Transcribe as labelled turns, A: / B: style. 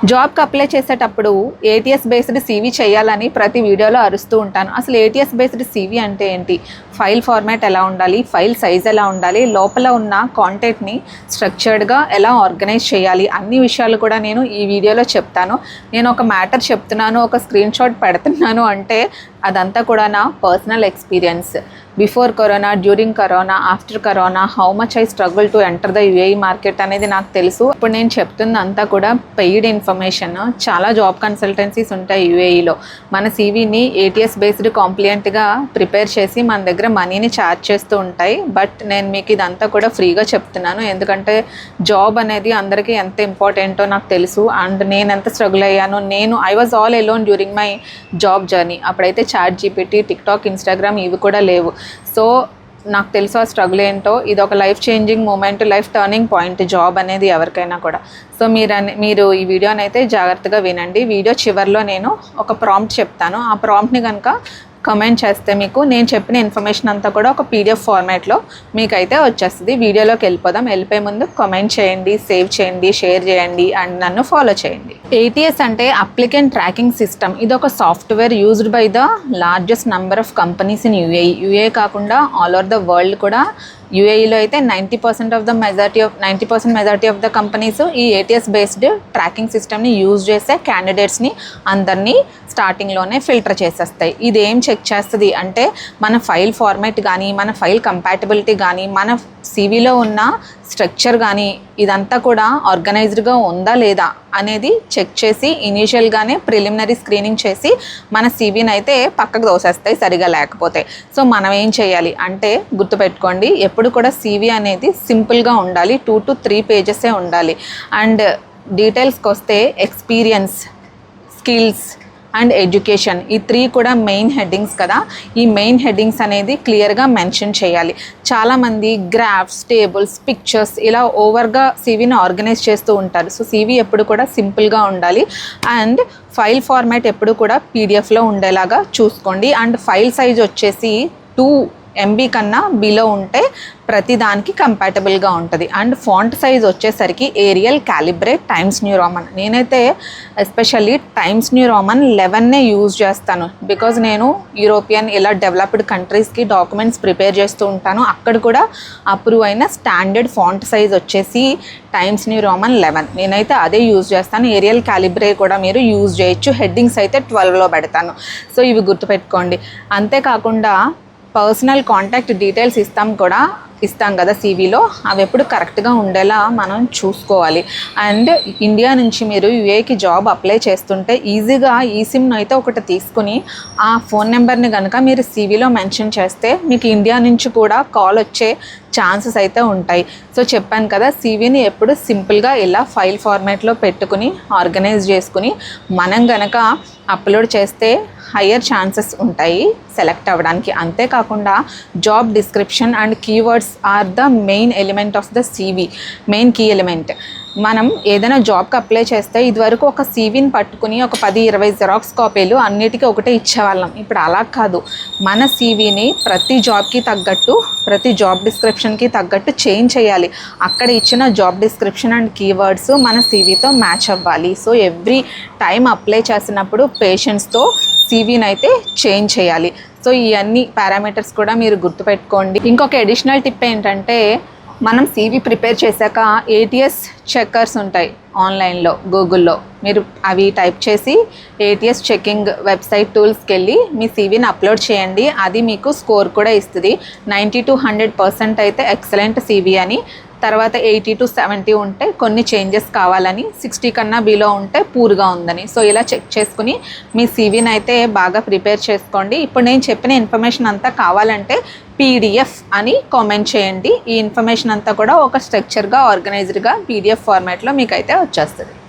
A: జాబ్కి అప్లై చేసేటప్పుడు ATS based CV చేయాలని ప్రతి వీడియోలో అరుస్తూ ఉంటాను. అసలు ఏటీఎస్ బేస్డ్ సీవీ అంటే ఏంటి, ఫైల్ ఫార్మాట్ ఎలా ఉండాలి, ఫైల్ సైజ్ ఎలా ఉండాలి, లోపల ఉన్న కాంటెంట్ని స్ట్రక్చర్డ్గా ఎలా ఆర్గనైజ్ చేయాలి, అన్ని విషయాలు కూడా నేను ఈ వీడియోలో చెప్తాను. నేను ఒక మ్యాటర్ చెప్తున్నాను, ఒక స్క్రీన్ షాట్ పెడుతున్నాను అంటే అదంతా కూడా నా personal experience. Before corona, during corona, after corona, how much I struggle to enter the UAE market అనేది నాకు తెలుసు. ఇప్పుడు నేను చెప్తుందంతా కూడా పెయిడ్ ఇన్ఫర్మేషన్. చాలా జాబ్ కన్సల్టెన్సీస్ ఉంటాయి యూఏఈలో. మన సీవీని ఏటీఎస్ బేస్డ్ కాంప్లియంట్గా ప్రిపేర్ చేసి మన దగ్గర మనీని ఛార్జ్ చేస్తూ ఉంటాయి. బట్ నేను మీకు ఇదంతా కూడా ఫ్రీగా చెప్తున్నాను, ఎందుకంటే జాబ్ అనేది అందరికీ ఎంత ఇంపార్టెంటో నాకు తెలుసు. అండ్ నేను ఎంత స్ట్రగుల్ అయ్యానో, I was all alone during my job journey. అప్పుడైతే చాట్ జీపీటీ, టిక్టాక్, ఇన్స్టాగ్రామ్ ఇవి కూడా లేవు. సో నాకు తెలుసు ఆ స్ట్రగుల్ ఏంటో. ఇది ఒక life changing moment, life turning point job అనేది ఎవరికైనా కూడా. సో మీరు ఈ వీడియోని అయితే జాగ్రత్తగా వినండి. వీడియో చివరిలో నేను ఒక ప్రాంప్ట్ చెప్తాను. ఆ ప్రాంప్ట్ని కనుక కమెంట్ చేస్తే మీకు నేను చెప్పిన ఇన్ఫర్మేషన్ అంతా కూడా ఒక పీడిఎఫ్ ఫార్మాట్లో మీకైతే వచ్చేస్తుంది. వీడియోలోకి వెళ్ళిపోయే ముందు కమెంట్ చేయండి, సేవ్ చేయండి, షేర్ చేయండి అండ్ నన్ను ఫాలో చేయండి. ఏటీఎస్ అంటే అప్లికెంట్ ట్రాకింగ్ సిస్టమ్. ఇది ఒక software used by the largest number of companies in UAE కాకుండా ఆల్ ఓవర్ ద వరల్డ్ కూడా. యూఏఈలో అయితే 90% మెజారిటీ ఆఫ్ ద కంపెనీస్ ఈ ఏటీఎస్ బేస్డ్ ట్రాకింగ్ సిస్టమ్ని యూజ్ చేసే క్యాండిడేట్స్ని అందరినీ స్టార్టింగ్లోనే ఫిల్టర్ చేసేస్తాయి. ఇది ఏం చెక్ చేస్తుంది అంటే మన ఫైల్ ఫార్మాట్ కానీ, మన ఫైల్ కంపాటబిలిటీ కానీ, మన సీవీలో ఉన్న స్ట్రక్చర్ కానీ ఇదంతా కూడా ఆర్గనైజ్డ్గా ఉందా లేదా అనేది చెక్ చేసి ఇనీషియల్గానే ప్రిలిమినరీ స్క్రీనింగ్ చేసి మన సీవీని అయితే పక్కకు దోసేస్తాయి సరిగా లేకపోతే. సో మనం ఏం చేయాలి అంటే, గుర్తుపెట్టుకోండి, ఎప్పుడు కూడా సీవీ అనేది సింపుల్గా ఉండాలి, 2 to 3 పేజెసే ఉండాలి. అండ్ డీటెయిల్స్కి వస్తే ఎక్స్పీరియన్స్, స్కిల్స్ అండ్ ఎడ్యుకేషన్, ఈ 3 కూడా మెయిన్ హెడ్డింగ్స్ కదా. ఈ మెయిన్ హెడ్డింగ్స్ అనేది క్లియర్గా మెన్షన్ చేయాలి. చాలామంది గ్రాఫ్స్, టేబుల్స్, పిక్చర్స్ ఇలా ఓవర్గా సీవీని ఆర్గనైజ్ చేస్తూ ఉంటారు. సో సీవీ ఎప్పుడు కూడా సింపుల్గా ఉండాలి. అండ్ ఫైల్ ఫార్మాట్ ఎప్పుడు కూడా పీడిఎఫ్లో ఉండేలాగా చూసుకోండి. అండ్ ఫైల్ సైజ్ వచ్చేసి 2 MB కన్నా బిలో ఉంటే ప్రతి దానికి కంపాటబుల్గా ఉంటుంది. అండ్ ఫాంట్ సైజ్ వచ్చేసరికి Arial, calibrate, Times New Roman. నేనైతే ఎస్పెషల్లీ టైమ్స్ న్యూ రోమన్ 11నే యూజ్ చేస్తాను. బికాజ్ నేను యూరోపియన్ ఇలా డెవలప్డ్ కంట్రీస్కి డాక్యుమెంట్స్ ప్రిపేర్ చేస్తూ ఉంటాను. అక్కడ కూడా అప్రూవ్ అయిన స్టాండర్డ్ ఫాంట్ సైజ్ వచ్చేసి టైమ్స్ న్యూ రోమన్ 11. నేనైతే అదే యూజ్ చేస్తాను. ఏరియల్, క్యాలిబ్రే కూడా మీరు యూజ్ చేయొచ్చు. హెడ్డింగ్స్ అయితే 12లో పెడతాను. సో ఇవి గుర్తుపెట్టుకోండి. అంతేకాకుండా పర్సనల్ కాంటాక్ట్ డీటెయిల్స్ ఇస్తాం కదా సీవీలో, అవి ఎప్పుడు కరెక్ట్గా ఉండేలా మనం చూసుకోవాలి. అండ్ ఇండియా నుంచి మీరు యూఏకి జాబ్ అప్లై చేస్తుంటే ఈజీగా ఈసిమ్ను అయితే ఒకటి తీసుకుని ఆ ఫోన్ నెంబర్ని కనుక మీరు సీవీలో మెన్షన్ చేస్తే మీకు ఇండియా నుంచి కూడా కాల్ వచ్చే ఛాన్సెస్ అయితే ఉంటాయి. సో చెప్పాను కదా, సీవీని ఎప్పుడు సింపుల్గా ఇలా ఫైల్ ఫార్మాట్లో పెట్టుకుని ఆర్గనైజ్ చేసుకుని మనం గనక అప్లోడ్ చేస్తే హయ్యర్ ఛాన్సెస్ ఉంటాయి సెలెక్ట్ అవ్వడానికి. అంతేకాకుండా job description and keywords are the main element of the CV, main key element. మనం ఏదైనా జాబ్కి అప్లై చేస్తే ఇదివరకు ఒక సీవీని పట్టుకుని ఒక 10-20 జిరాక్స్ కాపీలు అన్నిటికీ ఒకటే ఇచ్చేవాళ్ళం. ఇప్పుడు అలా కాదు. మన సీవీని ప్రతి జాబ్కి తగ్గట్టు, ప్రతి జాబ్ డిస్క్రిప్షన్కి తగ్గట్టు చేంజ్ చేయాలి. అక్కడ ఇచ్చిన జాబ్ డిస్క్రిప్షన్ అండ్ కీవర్డ్స్ మన సీవీతో మ్యాచ్ అవ్వాలి. సో ఎవ్రీ టైం అప్లై చేసినప్పుడు పేషెన్స్తో సీవీని అయితే చేంజ్ చేయాలి. సో ఈ అన్ని పారామీటర్స్ కూడా మీరు గుర్తుపెట్టుకోండి. ఇంకొక అడిషనల్ టిప్ ఏంటంటే, మనం సీవీ ప్రిపేర్ చేశాక ఏటీఎస్ చెక్కర్స్ ఉంటాయి ఆన్లైన్లో, గూగుల్లో. మీరు అవి టైప్ చేసి ఏటీఎస్ చెకింగ్ వెబ్సైట్ టూల్స్కి వెళ్ళి మీ సీవీని అప్లోడ్ చేయండి. అది మీకు స్కోర్ కూడా ఇస్తుంది. 90 to 100% అయితే ఎక్సలెంట్ సీవీ అని, తర్వాత 80 to 70 ఉంటే కొన్ని చేంజెస్ కావాలని, 60 కన్నా బిలో ఉంటే పూర్గా ఉందని. సో ఇలా చెక్ చేసుకుని మీ సీవీని అయితే బాగా ప్రిపేర్ చేసుకోండి. ఇప్పుడు నేను చెప్పిన ఇన్ఫర్మేషన్ అంతా కావాలంటే పీడిఎఫ్ అని కామెంట్ చేయండి. ఈ ఇన్ఫర్మేషన్ అంతా కూడా ఒక స్ట్రక్చర్గా, ఆర్గనైజ్డ్గా పీడిఎఫ్ ఫార్మాట్లో మీకైతే వచ్చేస్తుంది.